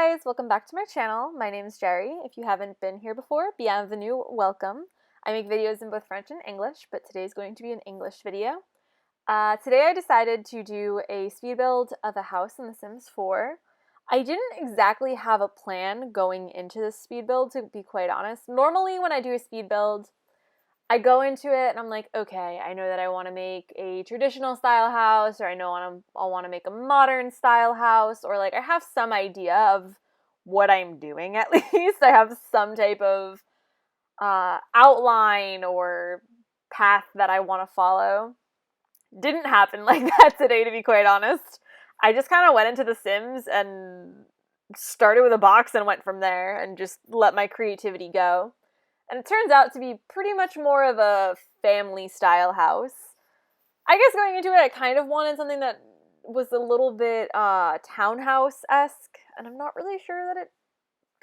guys, welcome back to my channel. My name is Jerry. If you haven't been here before, bienvenue, welcome. I make videos in both French and English, but today's going to be an English video. Today I decided to do a speed build of a house in The Sims 4. I didn't exactly have a plan going into this speed build, to be quite honest. Normally when I do a speed build, I go into it and I'm like, okay, I know that I want to make a traditional style house, or I know I'll want to make a modern style house, or like I have some idea of what I'm doing at least. I have some type of outline or path that I want to follow. Didn't happen like that today, to be quite honest. I just kind of went into The Sims and started with a box and went from there and just let my creativity go. And it turns out to be pretty much more of a family-style house. I guess going into it, I kind of wanted something that was a little bit townhouse-esque, and I'm not really sure that it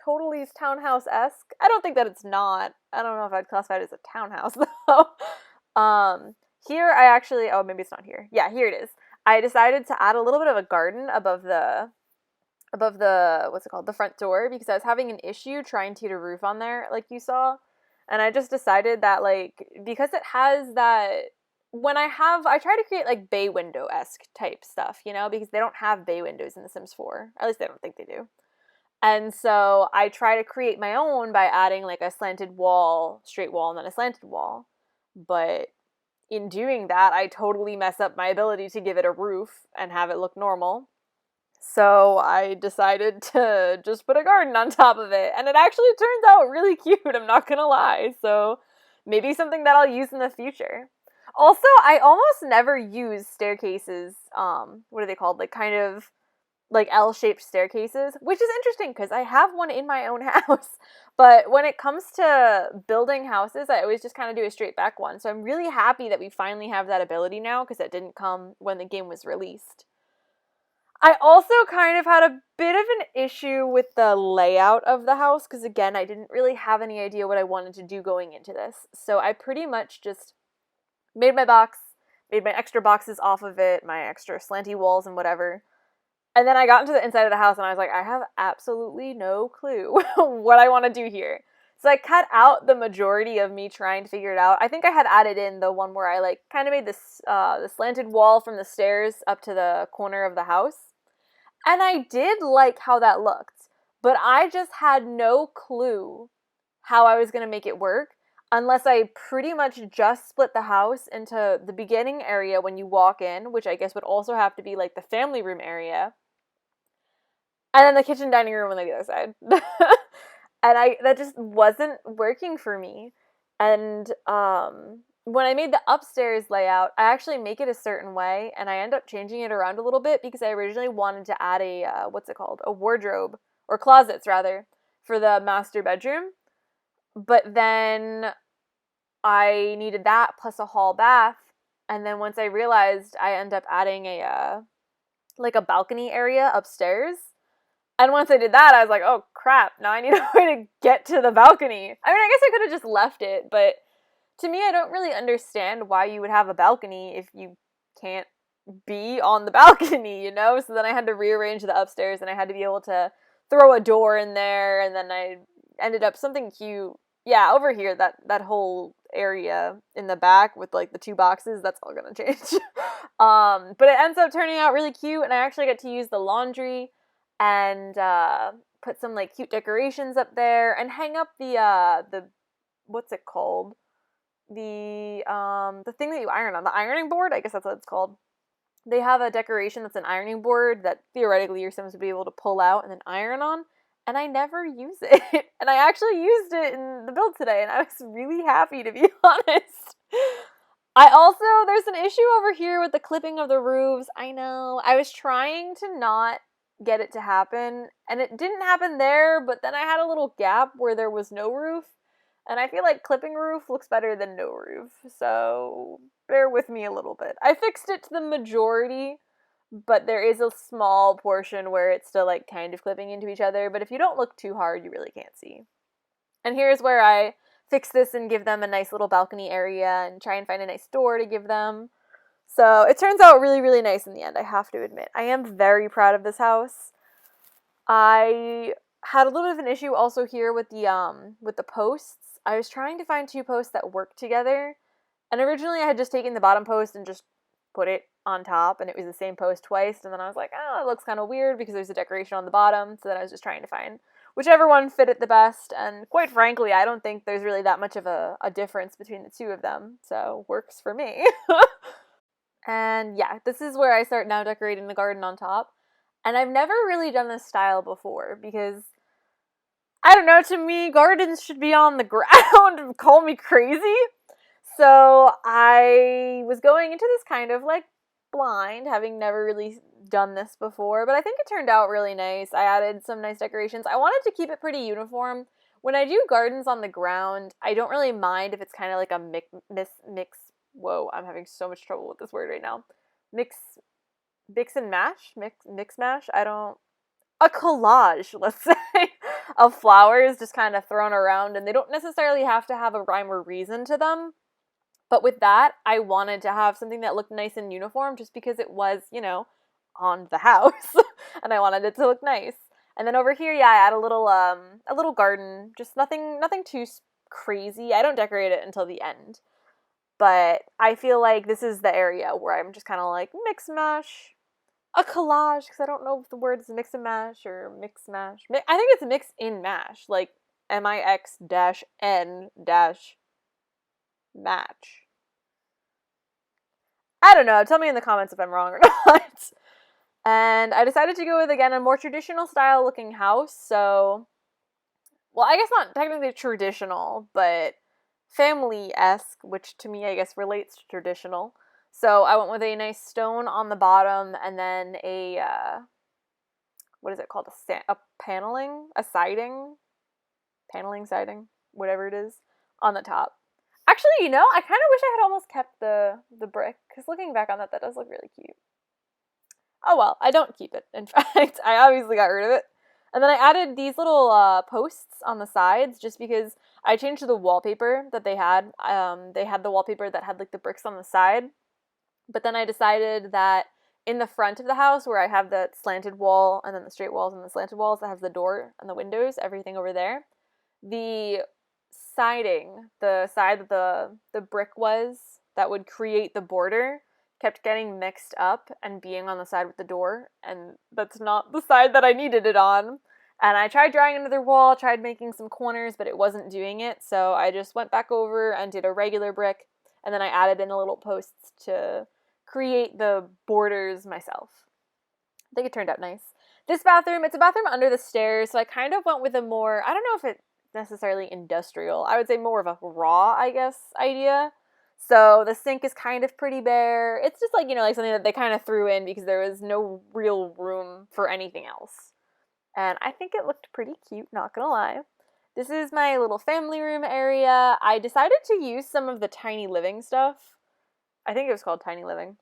totally is townhouse-esque. I don't think that it's not. I don't know if I'd classify it as a townhouse, though. Here I actually, oh, maybe it's not here. Yeah, here it is. I decided to add a little bit of a garden above the, what's it called, the front door, because I was having an issue trying to get a roof on there, like you saw. And I just decided that, like, because it has that, I try to create, like, bay window-esque type stuff, you know, because they don't have bay windows in The Sims 4. At least I don't think they do. And so I try to create my own by adding, like, a slanted wall, straight wall, and then a slanted wall. But in doing that, I totally mess up my ability to give it a roof and have it look normal. So I decided to just put a garden on top of it, and it actually turns out really cute, I'm not gonna lie, so maybe something that I'll use in the future. Also, I almost never use staircases, what are they called, like kind of like L-shaped staircases, which is interesting because I have one in my own house, but when it comes to building houses, I always just kind of do a straight back one, so I'm really happy that we finally have that ability now because it didn't come when the game was released. I also kind of had a bit of an issue with the layout of the house because, again, I didn't really have any idea what I wanted to do going into this. So I pretty much just made my box, made my extra boxes off of it, my extra slanty walls and whatever. And then I got into the inside of the house and I was like, I have absolutely no clue what I want to do here. So I cut out the majority of me trying to figure it out. I think I had added in the one where I like kind of made this the slanted wall from the stairs up to the corner of the house. And I did like how that looked, but I just had no clue how I was going to make it work unless I pretty much just split the house into the beginning area when you walk in, which I guess would also have to be like the family room area, and then the kitchen dining room on the other side. And that just wasn't working for me. And when I made the upstairs layout, I actually make it a certain way, and I end up changing it around a little bit because I originally wanted to add a, a wardrobe, or closets, rather, for the master bedroom. But then I needed that plus a hall bath, and then once I realized I end up adding a balcony area upstairs. And once I did that, I was like, oh crap, now I need a way to get to the balcony. I mean, I guess I could have just left it, but to me, I don't really understand why you would have a balcony if you can't be on the balcony, you know? So then I had to rearrange the upstairs, and I had to be able to throw a door in there, and then I ended up something cute. Yeah, over here, that whole area in the back with, like, the two boxes, that's all gonna change. But it ends up turning out really cute, and I actually get to use the laundry and put some, like, cute decorations up there, and hang up the what's it called? The thing that you iron on, the ironing board, I guess that's what it's called. They have a decoration that's an ironing board that theoretically your Sims would be able to pull out and then iron on, and I never use it. And I actually used it in the build today, and I was really happy, to be honest. There's an issue over here with the clipping of the roofs. I know. I was trying to not get it to happen, and it didn't happen there, but then I had a little gap where there was no roof. And I feel like clipping roof looks better than no roof, so bear with me a little bit. I fixed it to the majority, but there is a small portion where it's still, like, kind of clipping into each other, but if you don't look too hard, you really can't see. And here's where I fix this and give them a nice little balcony area and try and find a nice door to give them. So it turns out really, really nice in the end, I have to admit. I am very proud of this house. I had a little bit of an issue also here with the posts. I was trying to find two posts that worked together, and originally I had just taken the bottom post and just put it on top, and it was the same post twice, and then I was like, oh, it looks kind of weird because there's a decoration on the bottom, so then I was just trying to find whichever one fit it the best, and quite frankly, I don't think there's really that much of a difference between the two of them, so works for me. And yeah, this is where I start now decorating the garden on top. And I've never really done this style before because, I don't know, to me, gardens should be on the ground. Call me crazy. So I was going into this kind of like blind, having never really done this before, but I think it turned out really nice. I added some nice decorations. I wanted to keep it pretty uniform. When I do gardens on the ground, I don't really mind if it's kind of like a mix. Whoa, I'm having so much trouble with this word right now. Mix and mash? Mix mash? I don't. A collage, let's say, of flowers just kind of thrown around, and they don't necessarily have to have a rhyme or reason to them. But with that, I wanted to have something that looked nice and uniform just because it was, on the house. And I wanted it to look nice. And then over here, yeah, I add a little garden, just nothing too crazy. I don't decorate it until the end. But I feel like this is the area where I'm just kind of like mix mash, a collage, because I don't know if the word is mix and mash or mix mash. I think it's mix in mash, like MIX-N- match. I don't know. Tell me in the comments if I'm wrong or not. And I decided to go with, again, a more traditional style looking house. So, well, I guess not technically traditional, but family-esque, which to me, I guess, relates to traditional. So I went with a nice stone on the bottom and then what is it called? A paneling? A siding? Paneling, siding? Whatever it is. On the top. Actually, I kind of wish I had almost kept the brick, because looking back on that does look really cute. Oh well, I don't keep it. In fact, I obviously got rid of it. And then I added these little posts on the sides just because I changed the wallpaper that they had. They had the wallpaper that had like the bricks on the side. But then I decided that in the front of the house, where I have the slanted wall and then the straight walls and the slanted walls that has the door and the windows, everything over there, the siding, the side that the brick was that would create the border, kept getting mixed up and being on the side with the door, and that's not the side that I needed it on. And I tried drawing another wall, tried making some corners, but it wasn't doing it, so I just went back over and did a regular brick, and then I added in a little posts to create the borders myself. I think it turned out nice. This bathroom, it's a bathroom under the stairs, so I kind of went with a more, I don't know if it's necessarily industrial, I would say more of a raw, I guess, idea. So the sink is kind of pretty bare. It's just like, like something that they kind of threw in because there was no real room for anything else. And I think it looked pretty cute, not gonna lie. This is my little family room area. I decided to use some of the Tiny Living stuff. I think it was called Tiny Living.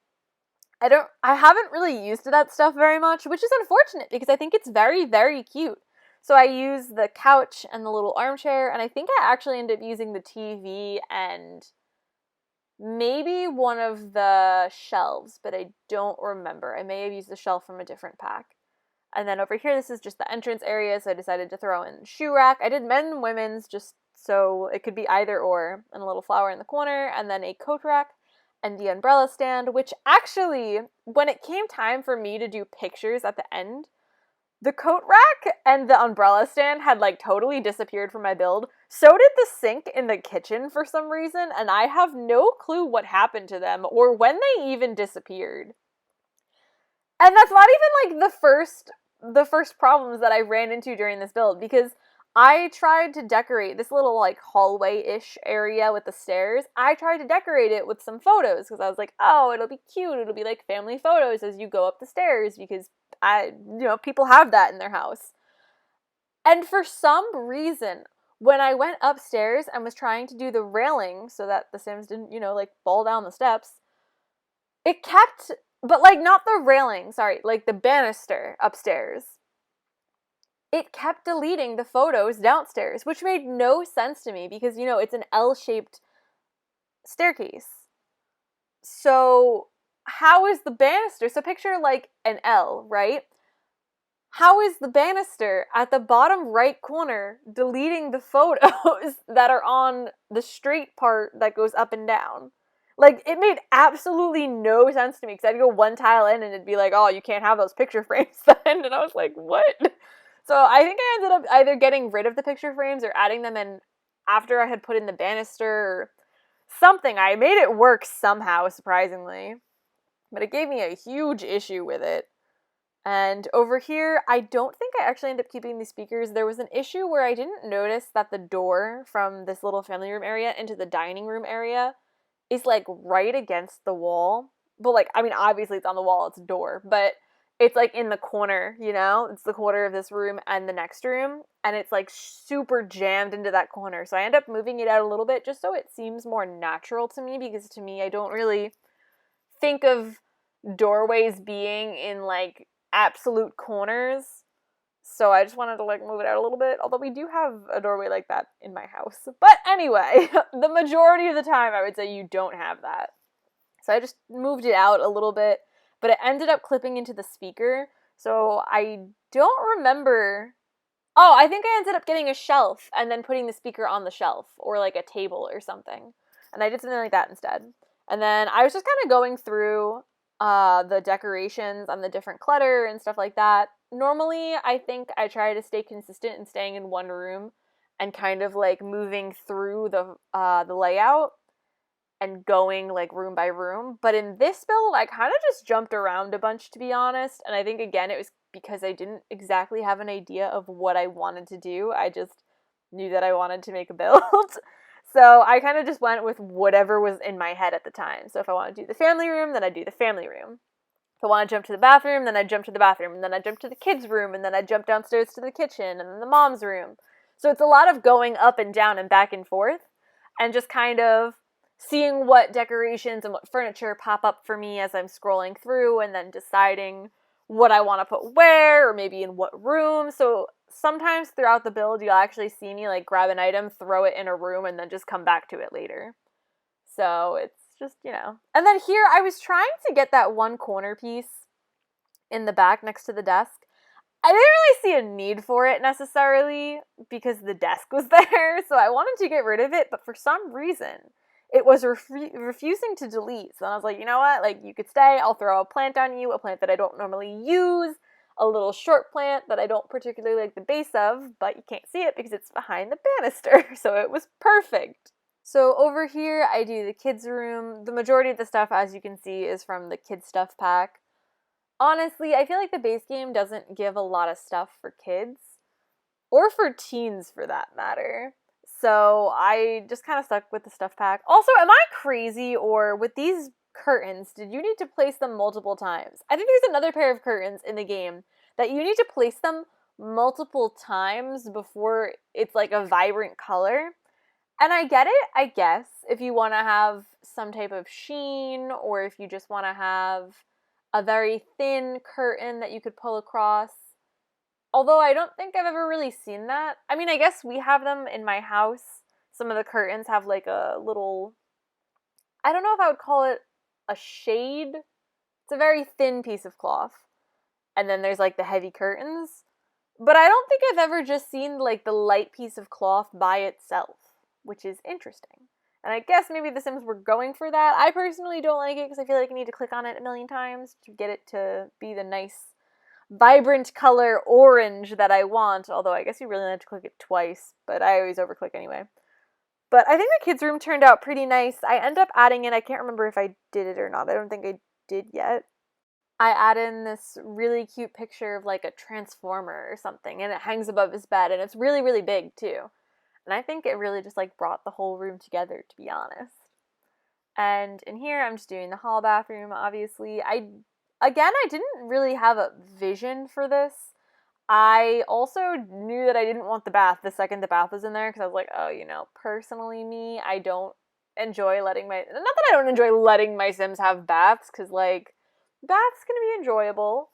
I haven't really used that stuff very much, which is unfortunate because I think it's very, very cute. So I used the couch and the little armchair, and I think I actually ended up using the TV and maybe one of the shelves, but I don't remember. I may have used the shelf from a different pack. And then over here, this is just the entrance area, so I decided to throw in shoe rack. I did men and women's just so it could be either or, and a little flower in the corner, and then a coat rack and the umbrella stand, which actually, when it came time for me to do pictures at the end, the coat rack and the umbrella stand had like totally disappeared from my build. So did the sink in the kitchen for some reason, and I have no clue what happened to them or when they even disappeared. And that's not even like the first problems that I ran into during this build, because I tried to decorate this little like hallway-ish area with the stairs. I tried to decorate it with some photos because I was like, oh, it'll be cute. It'll be like family photos as you go up the stairs because people have that in their house. And for some reason, when I went upstairs and was trying to do the railing so that the Sims didn't, like fall down the steps, it kept, but like not the railing, sorry, like the banister upstairs. It kept deleting the photos downstairs, which made no sense to me because, it's an L-shaped staircase. So how is the banister? So picture like an L, right? how is the banister at the bottom right corner deleting the photos that are on the straight part that goes up and down? Like, it made absolutely no sense to me, because I'd go one tile in and it'd be like, oh, you can't have those picture frames then, and I was like, what? So I think I ended up either getting rid of the picture frames or adding them in after I had put in the banister or something. I made it work somehow, surprisingly, but it gave me a huge issue with it. And over here, I don't think I actually ended up keeping these speakers. There was an issue where I didn't notice that the door from this little family room area into the dining room area is like right against the wall. But like, I mean, obviously it's on the wall, it's a door, but it's like in the corner, you know? It's the corner of this room and the next room, and it's like super jammed into that corner. So I end up moving it out a little bit just so it seems more natural to me, because to me, I don't really think of doorways being in like absolute corners. So I just wanted to like move it out a little bit, although we do have a doorway like that in my house. But anyway, the majority of the time I would say you don't have that. So I just moved it out a little bit, but it ended up clipping into the speaker. So I don't remember. Oh, I think I ended up getting a shelf and then putting the speaker on the shelf, or like a table or something. And I did something like that instead. And then I was just kind of going through the decorations and the different clutter and stuff like that. Normally, I think I try to stay consistent in staying in one room and kind of like moving through the layout and going like room by room. But in this build, I kind of just jumped around a bunch, to be honest. And I think, again, it was because I didn't exactly have an idea of what I wanted to do. I just knew that I wanted to make a build. So I kind of just went with whatever was in my head at the time. So if I want to do the family room, then I'd do the family room. If I want to jump to the bathroom, then I'd jump to the bathroom. And then I'd jump to the kids' room, and then I'd jump downstairs to the kitchen, and then the mom's room. So it's a lot of going up and down and back and forth, and just kind of seeing what decorations and what furniture pop up for me as I'm scrolling through, and then deciding what I want to put where, or maybe in what room. So sometimes throughout the build, you'll actually see me like grab an item, throw it in a room, and then just come back to it later. So it's just, you know. And then here, I was trying to get that one corner piece in the back next to the desk. I didn't really see a need for it necessarily because the desk was there, so I wanted to get rid of it, but for some reason, it was refusing to delete. So I was like, you know what, like, you could stay, I'll throw a plant on you, a plant that I don't normally use, a little short plant that I don't particularly like the base of, but you can't see it because it's behind the banister, so it was perfect. So over here, I do the kids' room. The majority of the stuff, as you can see, is from the kids' stuff pack. Honestly, I feel like the base game doesn't give a lot of stuff for kids, or for teens for that matter. So I just kind of stuck with the stuff pack. Also, am I crazy, or with these curtains, did you need to place them multiple times? I think there's another pair of curtains in the game that you need to place them multiple times before it's like a vibrant color. And I get it, I guess, if you want to have some type of sheen, or if you just want to have a very thin curtain that you could pull across. Although I don't think I've ever really seen that. I mean, I guess we have them in my house. Some of the curtains have like a little, I don't know if I would call it a shade. It's a very thin piece of cloth. And then there's like the heavy curtains. But I don't think I've ever just seen like the light piece of cloth by itself, which is interesting. And I guess maybe the Sims were going for that. I personally don't like it because I feel like I need to click on it a million times to get it to be the nice, vibrant color orange that I want. Although I guess you really have to click it twice, but I always overclick anyway. But I think the kids' room turned out pretty nice. I end up adding in, I can't remember if I did it or not. I don't think I did yet. I add in this really cute picture of like a transformer or something, and it hangs above his bed, and it's really, really big too. And I think it really just like brought the whole room together, to be honest. And in here, I'm just doing the hall bathroom, obviously. I didn't really have a vision for this. I also knew that I didn't want the bath the second the bath was in there, because I was like, oh, you know, personally me, I don't enjoy letting my, not that I don't enjoy letting my Sims have baths, because like, baths can be enjoyable.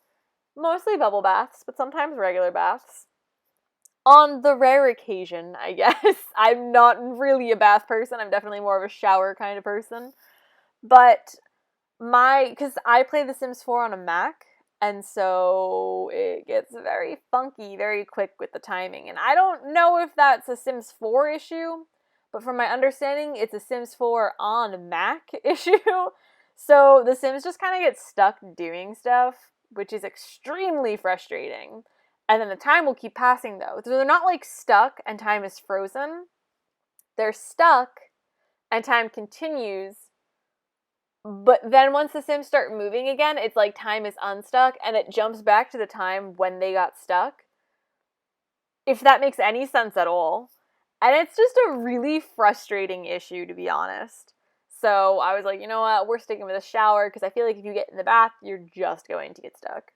Mostly bubble baths, but sometimes regular baths. On the rare occasion, I guess. I'm not really a bath person. I'm definitely more of a shower kind of person. But because I play The Sims 4 on a Mac, And so it gets very funky very quick with the timing. And I don't know if that's a Sims 4 issue, but from my understanding, it's a Sims 4 on Mac issue. So the Sims just kind of get stuck doing stuff, which is extremely frustrating. And then the time will keep passing, though. So they're not like stuck and time is frozen. They're stuck and time continues. But then once the Sims start moving again, it's like time is unstuck and it jumps back to the time when they got stuck. If that makes any sense at all. And it's just a really frustrating issue, to be honest. So I was like, you know what, we're sticking with a shower, because I feel like if you get in the bath, you're just going to get stuck.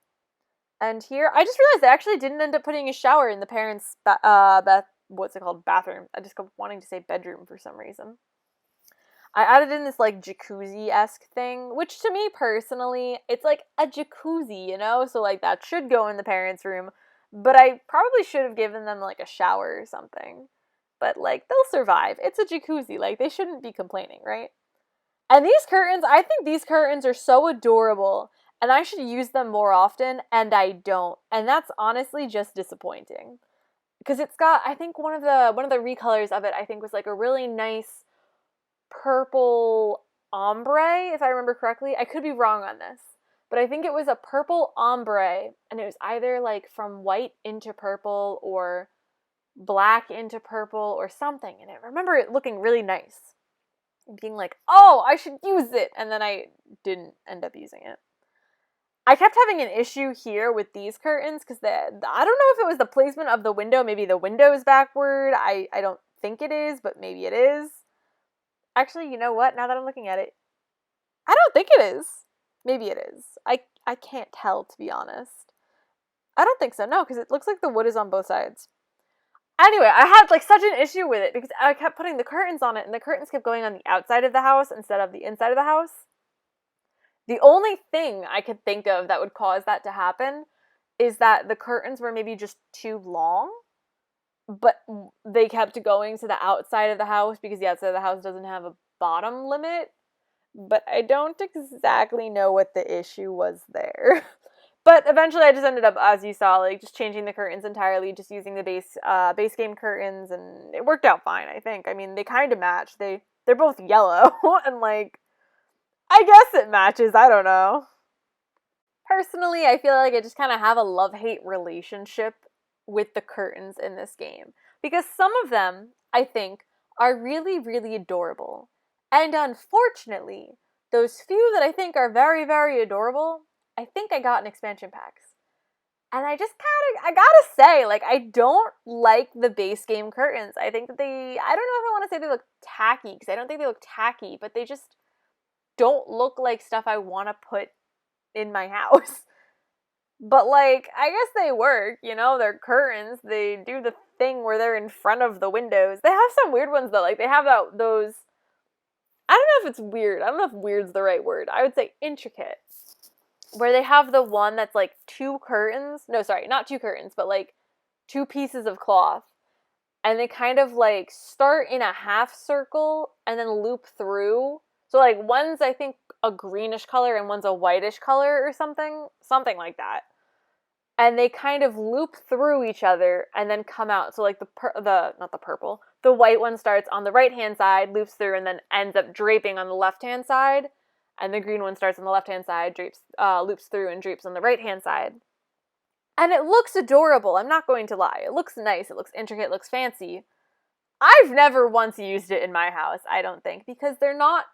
And here, I just realized I actually didn't end up putting a shower in the parents' bathroom. I just kept wanting to say bedroom for some reason. I added in this, like, jacuzzi-esque thing, which to me, personally, it's like a jacuzzi, you know? So, like, that should go in the parents' room, but I probably should have given them, like, a shower or something. But, like, they'll survive. It's a jacuzzi. Like, they shouldn't be complaining, right? And these curtains, I think these curtains are so adorable, and I should use them more often, and I don't. And that's honestly just disappointing. Because it's got, I think one of the recolors of it, I think, was, like, a really nice purple ombre, if I remember correctly. I could be wrong on this, but I think it was a purple ombre, and it was either like from white into purple or black into purple or something, and I remember it looking really nice and being like, oh, I should use it, and then I didn't end up using it. I kept having an issue here with these curtains because I don't know if it was the placement of the window. Maybe the window is backward. I don't think it is, but maybe it is. Actually, you know what? Now that I'm looking at it, I don't think it is. Maybe it is. I can't tell, to be honest. I don't think so, no, because it looks like the wood is on both sides. Anyway, I had, like, such an issue with it because I kept putting the curtains on it, and the curtains kept going on the outside of the house instead of the inside of the house. The only thing I could think of that would cause that to happen is that the curtains were maybe just too long, but they kept going to the outside of the house because the outside of the house doesn't have a bottom limit. But I don't exactly know what the issue was there. But eventually I just ended up, as you saw, like, just changing the curtains entirely, just using the base game curtains, and it worked out fine, I think. I mean, they kind of match. They're both yellow, and, like, I guess it matches, I don't know. Personally, I feel like I just kind of have a love-hate relationship with the curtains in this game. Because some of them, I think, are really, really adorable. And unfortunately, those few that I think are very, very adorable, I think I got in expansion packs. And I gotta say, like, I don't like the base game curtains. I think that I don't know if I want to say they look tacky, because I don't think they look tacky, but they just don't look like stuff I want to put in my house. But, like, I guess they work, you know, they're curtains. They do the thing where they're in front of the windows. They have some weird ones, though. Like, they have those, I don't know if it's weird. I don't know if weird's the right word. I would say intricate. Where they have the one that's, like, two curtains. No, sorry, not two curtains, but, like, two pieces of cloth. And they kind of, like, start in a half circle and then loop through. So, like, one's, I think, a greenish color and one's a whitish color or something. Something like that. And they kind of loop through each other and then come out. So, like, the white one starts on the right-hand side, loops through, and then ends up draping on the left-hand side. And the green one starts on the left-hand side, loops through, and drapes on the right-hand side. And it looks adorable, I'm not going to lie. It looks nice, it looks intricate, it looks fancy. I've never once used it in my house, I don't think, because they're not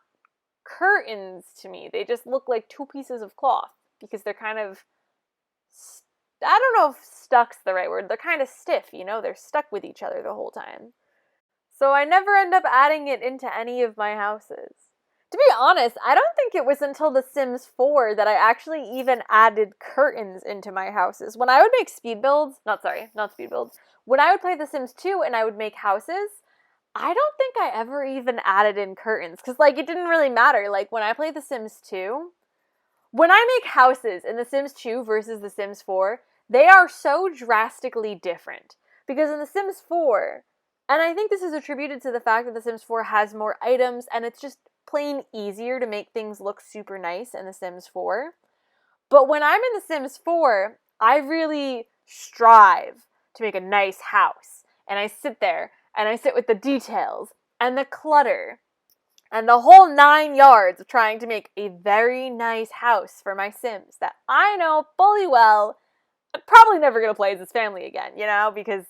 curtains to me. They just look like two pieces of cloth, because they're kind of, I don't know if stuck's the right word, they're kind of stiff, you know, they're stuck with each other the whole time. So I never end up adding it into any of my houses. To be honest, I don't think it was until The Sims 4 that I actually even added curtains into my houses. When I would make when I would play The Sims 2 and I would make houses, I don't think I ever even added in curtains, because, like, it didn't really matter. Like, when I play The Sims 2, when I make houses in The Sims 2 versus The Sims 4, they are so drastically different. Because in The Sims 4, and I think this is attributed to the fact that The Sims 4 has more items, and it's just plain easier to make things look super nice in The Sims 4. But when I'm in The Sims 4, I really strive to make a nice house. And I sit there, and I sit with the details, and the clutter, and the whole 9 yards of trying to make a very nice house for my Sims that I know fully well I'm probably never going to play as this family again, because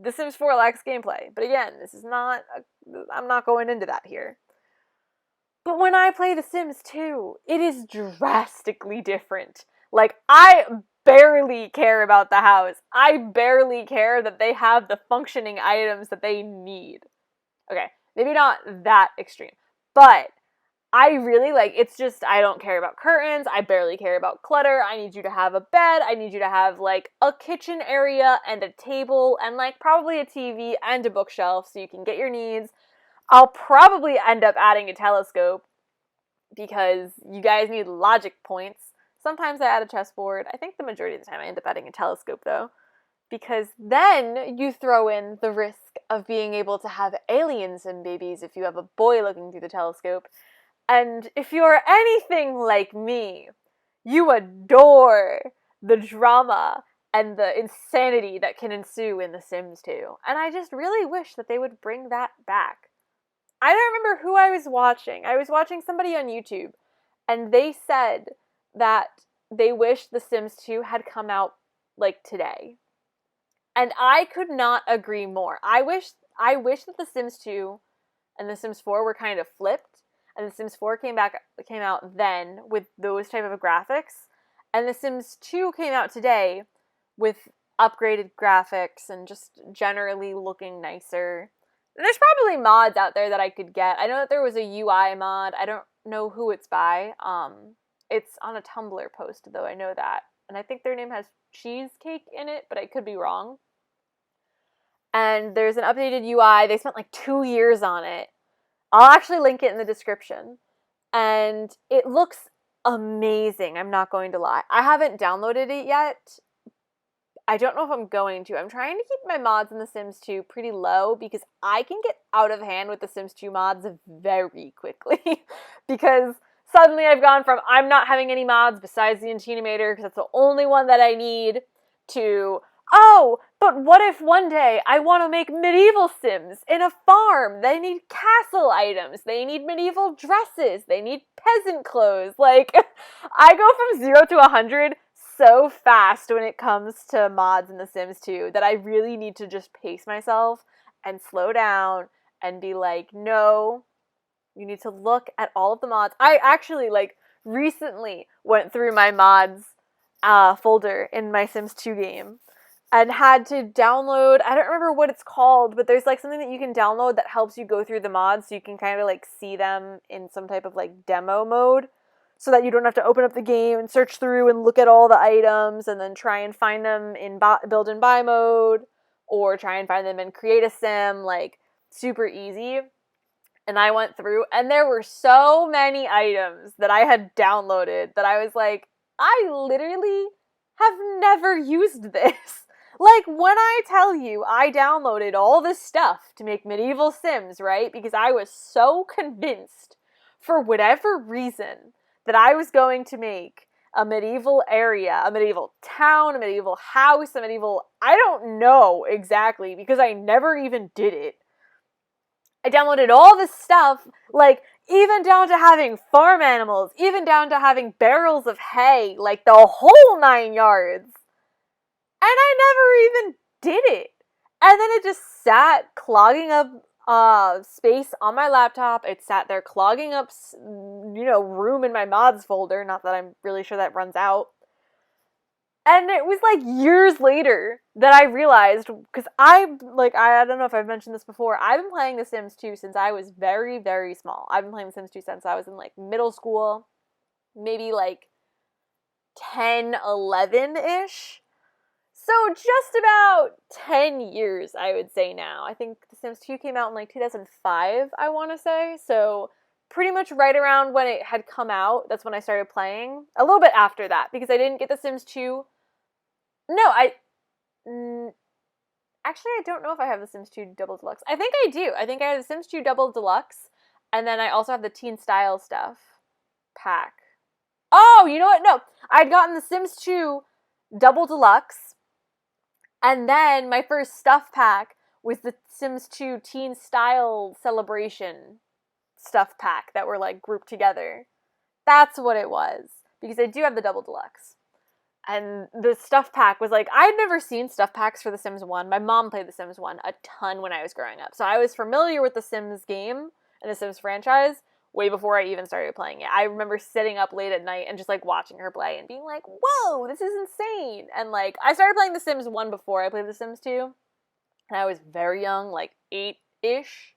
The Sims 4 lacks gameplay. But again, I'm not going into that here. But when I play The Sims 2, it is drastically different. Like, I barely care about the house. I barely care that they have the functioning items that they need. Okay, maybe not that extreme. But I really it's just, I don't care about curtains. I barely care about clutter. I need you to have a bed. I need you to have, a kitchen area and a table and, probably a TV and a bookshelf so you can get your needs. I'll probably end up adding a telescope because you guys need logic points. Sometimes I add a chessboard. I think the majority of the time I end up adding a telescope, though, because then you throw in the risk of being able to have aliens and babies if you have a boy looking through the telescope. And if you're anything like me, you adore the drama and the insanity that can ensue in The Sims 2. And I just really wish that they would bring that back. I don't remember who I was watching. I was watching somebody on YouTube, and they said that they wish The Sims 2 had come out, today. And I could not agree more. I wish that The Sims 2 and The Sims 4 were kind of flipped, and The Sims 4 came out then with those type of graphics, and The Sims 2 came out today with upgraded graphics and just generally looking nicer. There's probably mods out there that I could get. I know that there was a UI mod. I don't know who it's by. It's on a Tumblr post, though, I know that. And I think their name has Cheesecake in it, but I could be wrong. And there's an updated UI. They spent 2 years on it. I'll actually link it in the description. And it looks amazing, I'm not going to lie. I haven't downloaded it yet. I don't know if I'm going to. I'm trying to keep my mods in The Sims 2 pretty low because I can get out of hand with The Sims 2 mods very quickly. Because suddenly I've gone from I'm not having any mods besides the Intinator because that's the only one that I need to, oh, but what if one day I want to make medieval Sims in a farm? They need castle items. They need medieval dresses. They need peasant clothes. I go from 0 to 100 so fast when it comes to mods in The Sims 2 that I really need to just pace myself and slow down and be no, you need to look at all of the mods. I actually, recently went through my mods folder in my Sims 2 game and had to download, I don't remember what it's called, but there's something that you can download that helps you go through the mods so you can kind of see them in some type of demo mode so that you don't have to open up the game and search through and look at all the items and then try and find them in build and buy mode or try and find them in create a sim, super easy. And I went through and there were so many items that I had downloaded that I was I literally have never used this. When I tell you I downloaded all this stuff to make medieval Sims, right? Because I was so convinced, for whatever reason, that I was going to make a medieval area, a medieval town, a medieval house, I don't know exactly, because I never even did it. I downloaded all this stuff, even down to having farm animals, even down to having barrels of hay, the whole 9 yards. And I never even did it. And then it just sat clogging up space on my laptop. It sat there clogging up, room in my mods folder. Not that I'm really sure that runs out. And it was years later that I realized, because I don't know if I've mentioned this before, I've been playing The Sims 2 since I was very, very small. I've been playing The Sims 2 since I was in middle school, maybe 10, 11-ish. So just about 10 years, I would say now. I think The Sims 2 came out in 2005, I want to say. So pretty much right around when it had come out, that's when I started playing. A little bit after that, because I didn't get The Sims 2. No, actually, I don't know if I have The Sims 2 Double Deluxe. I think I do. I think I have The Sims 2 Double Deluxe, and then I also have the Teen Style Stuff pack. Oh, you know what? No. I'd gotten The Sims 2 Double Deluxe, and then my first stuff pack was the Sims 2 Teen Style Celebration stuff pack that were like grouped together. That's what it was. Because I do have the Double Deluxe. And the stuff pack was like, I'd never seen stuff packs for The Sims 1. My mom played The Sims 1 a ton when I was growing up. So I was familiar with the Sims game and the Sims franchise way before I even started playing it. I remember sitting up late at night and just like watching her play and being like, whoa, this is insane. And like, I started playing The Sims 1 before I played The Sims 2. And I was very young, like 8-ish.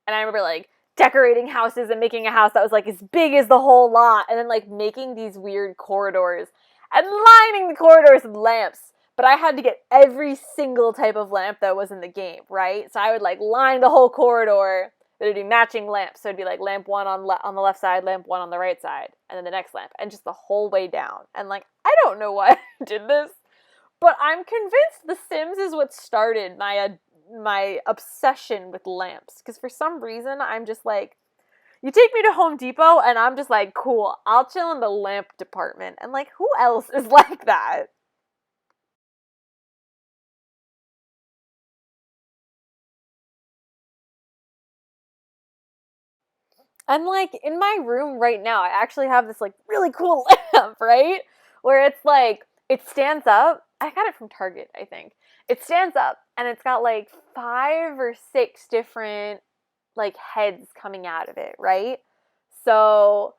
And I remember like decorating houses and making a house that was like as big as the whole lot. And then like making these weird corridors and lining the corridors with lamps. But I had to get every single type of lamp that was in the game, right? So I would like line the whole corridor. There'd be matching lamps. So it'd be like lamp one on the left side, lamp one on the right side, and then the next lamp, and just the whole way down. And like, I don't know why I did this, but I'm convinced The Sims is what started my obsession with lamps. Because for some reason, I'm just like, you take me to Home Depot, and I'm just like, cool, I'll chill in the lamp department. And like, who else is like that? And like in my room right now, I actually have this like really cool lamp, right? Where it's like, it stands up. I got it from Target, I think. It stands up and it's got like 5 or 6 different like heads coming out of it, right? So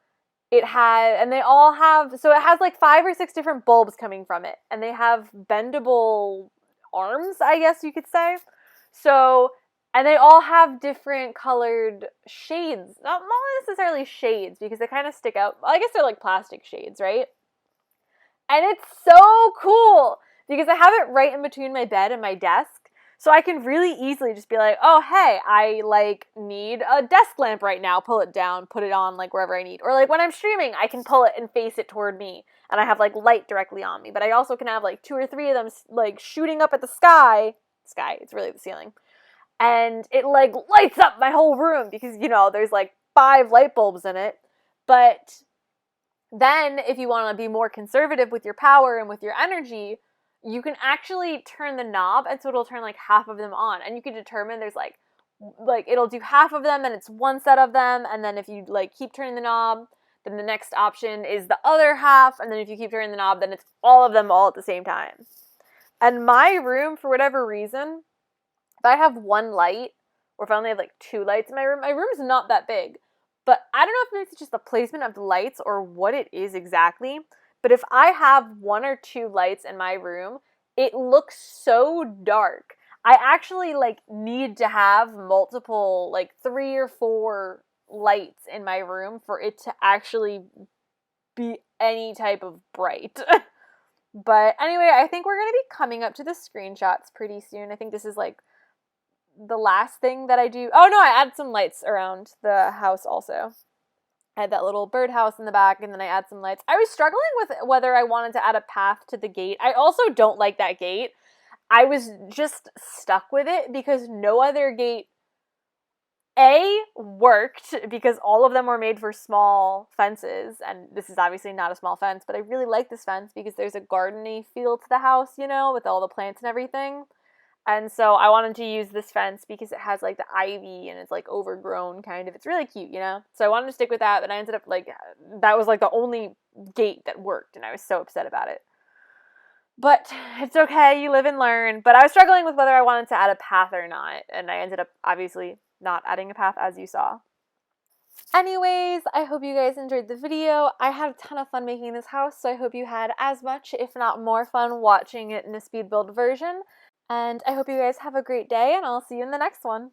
it had, and they all have, so it has like 5 or 6 different bulbs coming from it, and they have bendable arms, I guess you could say. So, and they all have different colored shades. Not necessarily shades, because they kind of stick out. Well, I guess they're like plastic shades, right? And it's so cool because I have it right in between my bed and my desk. So I can really easily just be like, oh, hey, I like need a desk lamp right now. Pull it down, put it on like wherever I need. Or like when I'm streaming, I can pull it and face it toward me. And I have like light directly on me. But I also can have like 2 or 3 of them like shooting up at the sky. Sky, it's really the ceiling. And it like lights up my whole room because, you know, there's like 5 light bulbs in it. But then if you want to be more conservative with your power and with your energy, you can actually turn the knob, and so it'll turn like half of them on, and you can determine there's like it'll do half of them and it's one set of them, and then if you like keep turning the knob, then the next option is the other half, and then if you keep turning the knob, then it's all of them all at the same time. And my room, for whatever reason, if I have one light, or if I only have like 2 lights in my room's not that big. But I don't know if maybe it's just the placement of the lights or what it is exactly. But if I have 1 or 2 lights in my room, it looks so dark. I actually like need to have multiple, like 3 or 4 lights in my room for it to actually be any type of bright. But anyway, I think we're going to be coming up to the screenshots pretty soon. I think this is like the last thing that I do. Oh no, I add some lights around the house also. I had that little birdhouse in the back, and then I add some lights. I was struggling with whether I wanted to add a path to the gate. I also don't like that gate. I was just stuck with it because no other gate worked, because all of them were made for small fences, and this is obviously not a small fence, but I really like this fence because there's a garden-y feel to the house, you know, with all the plants and everything. And so I wanted to use this fence because it has like the ivy and it's like overgrown kind of. It's really cute, you know? So I wanted to stick with that, but I ended up like, that was like the only gate that worked, and I was so upset about it. But it's okay, you live and learn. But I was struggling with whether I wanted to add a path or not, and I ended up obviously not adding a path, as you saw. Anyways, I hope you guys enjoyed the video. I had a ton of fun making this house, so I hope you had as much, if not more fun, watching it in a speed build version. And I hope you guys have a great day, and I'll see you in the next one.